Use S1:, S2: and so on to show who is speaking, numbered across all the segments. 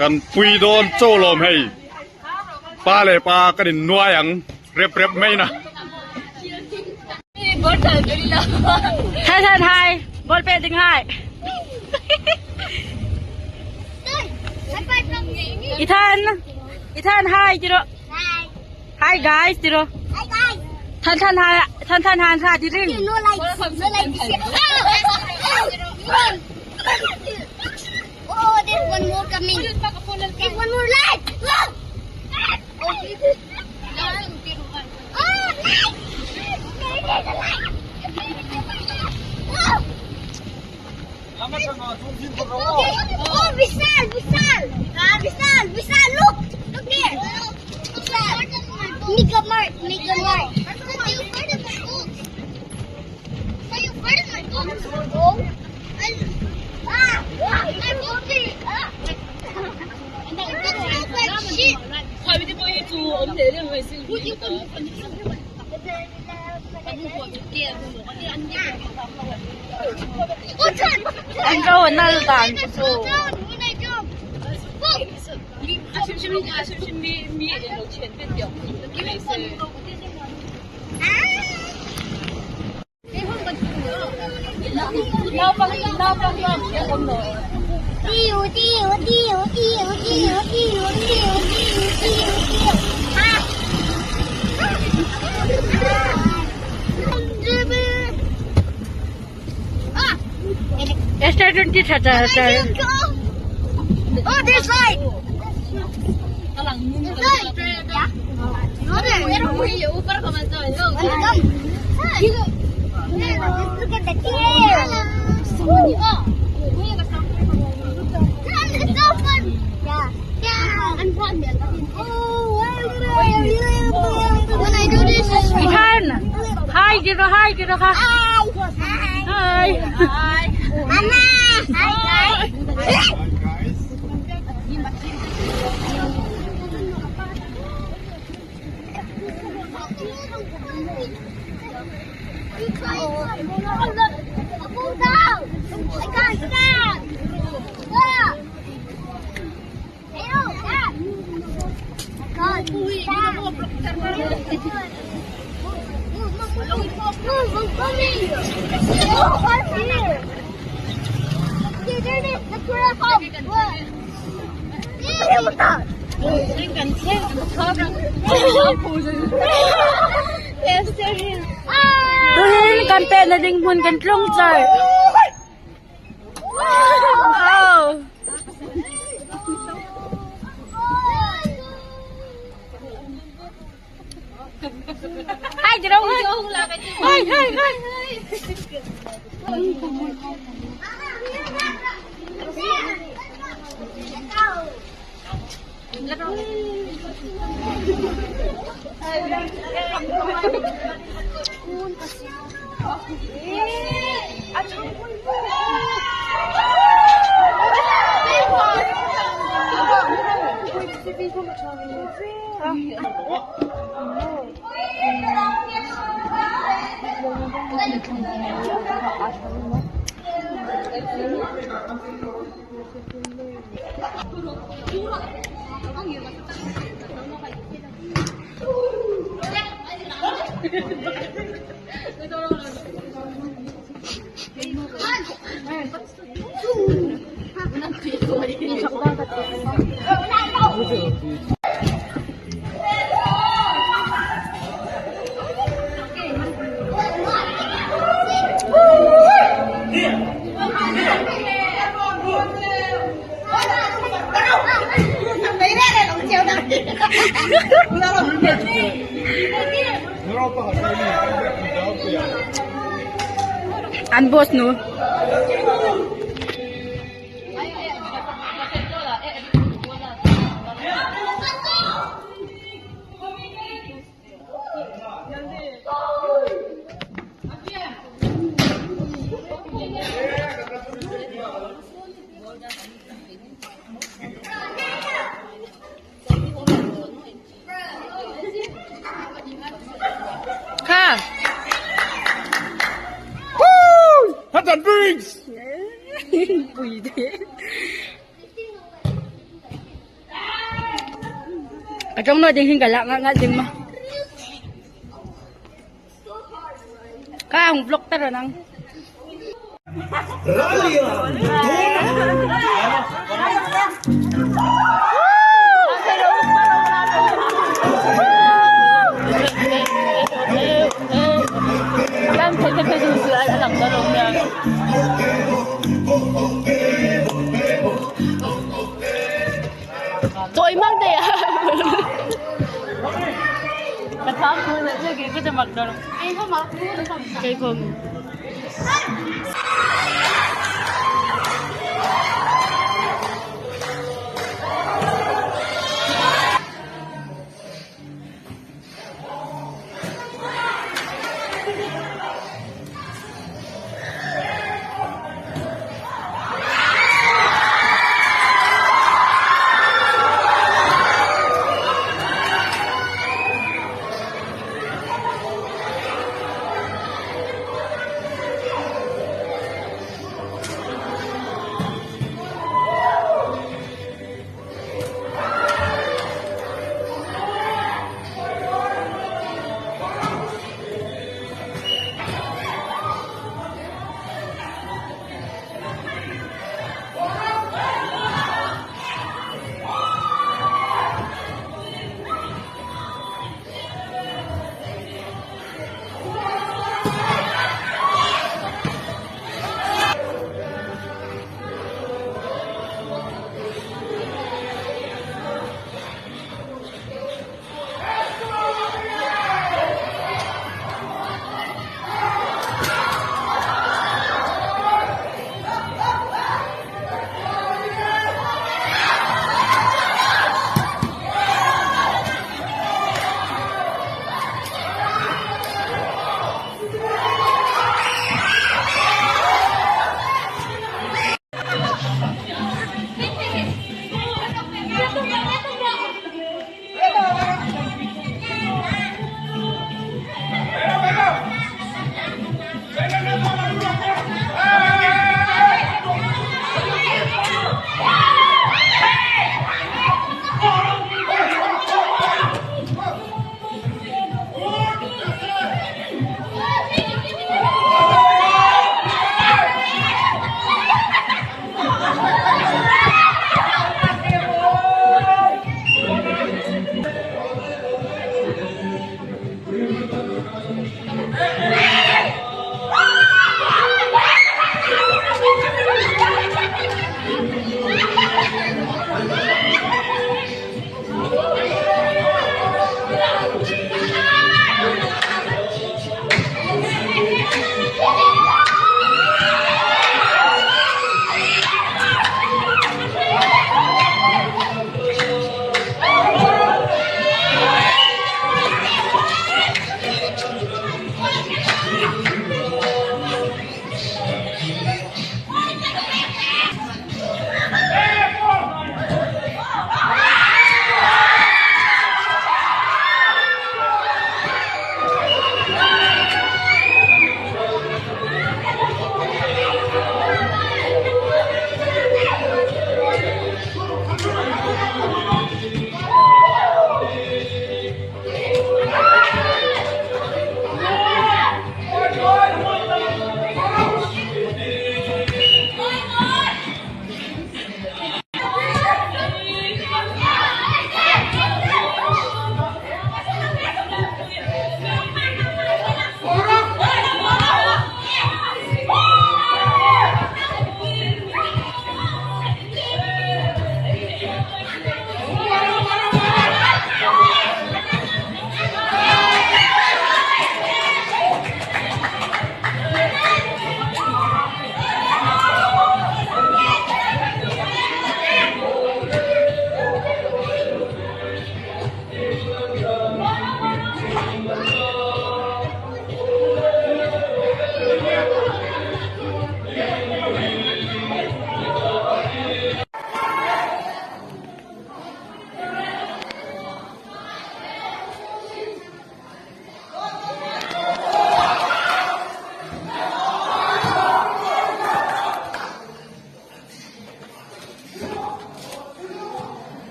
S1: กันปุยโดนโจ้ลมให้ปลาเลยปลากระดิ่งนัวอย่างเรียบไม่นะ
S2: ท่านไทยบอลเป็นจริงไทยอีท่านไทยจิโร่ไฮ guys จิโร่ท่านไทยค่ะจิริง
S3: Oh, there's one more coming. There's one more light. Look. Oh, oh, Vishal. Look there. Make a mark. So you part of my goal.
S2: Anh đâu ở nơi tàn số ST20
S3: Oh, there's light. Look at the tail. It's so fun. Yeah. I'm fun. When I do this,
S2: อีท่านไฮจิโร่ค่ะไฮ
S3: Mama. Hi, guys. Pull down. I can't stand. Hello, Dad. I can't stand. Move, I'm coming. Oh, I'm here. There it is. That's where I come. What? What's that? Yes, they're here.
S2: Tuhin kan pe na ding hun kan tlong char. Wow. Hai chị đâu ơi. Hai. An bos nu. ค่ะ
S1: ท่านจันดริงส์
S2: ปุ๋ยเด้อะจงน้อยจริงๆกันละงั้นจริงมั้ยข้าหงบล็อกแต่ละนังKan pepe dulu alang tolongnya. Tôi mang đây à? Bạn thám thôi là chưa kịp có thể mặc đâu. Em không mặc luôn không? Cây không.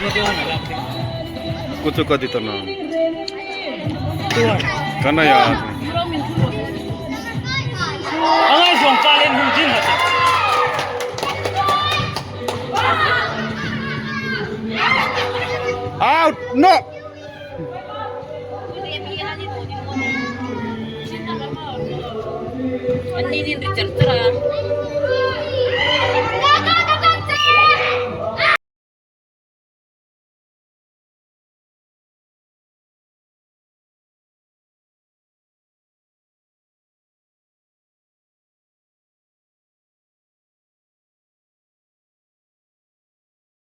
S1: Aku suka dito na. Kana ya.
S4: Ang isong kalin hujin hati.
S1: Out! No!
S2: Hindi din Richard Tra.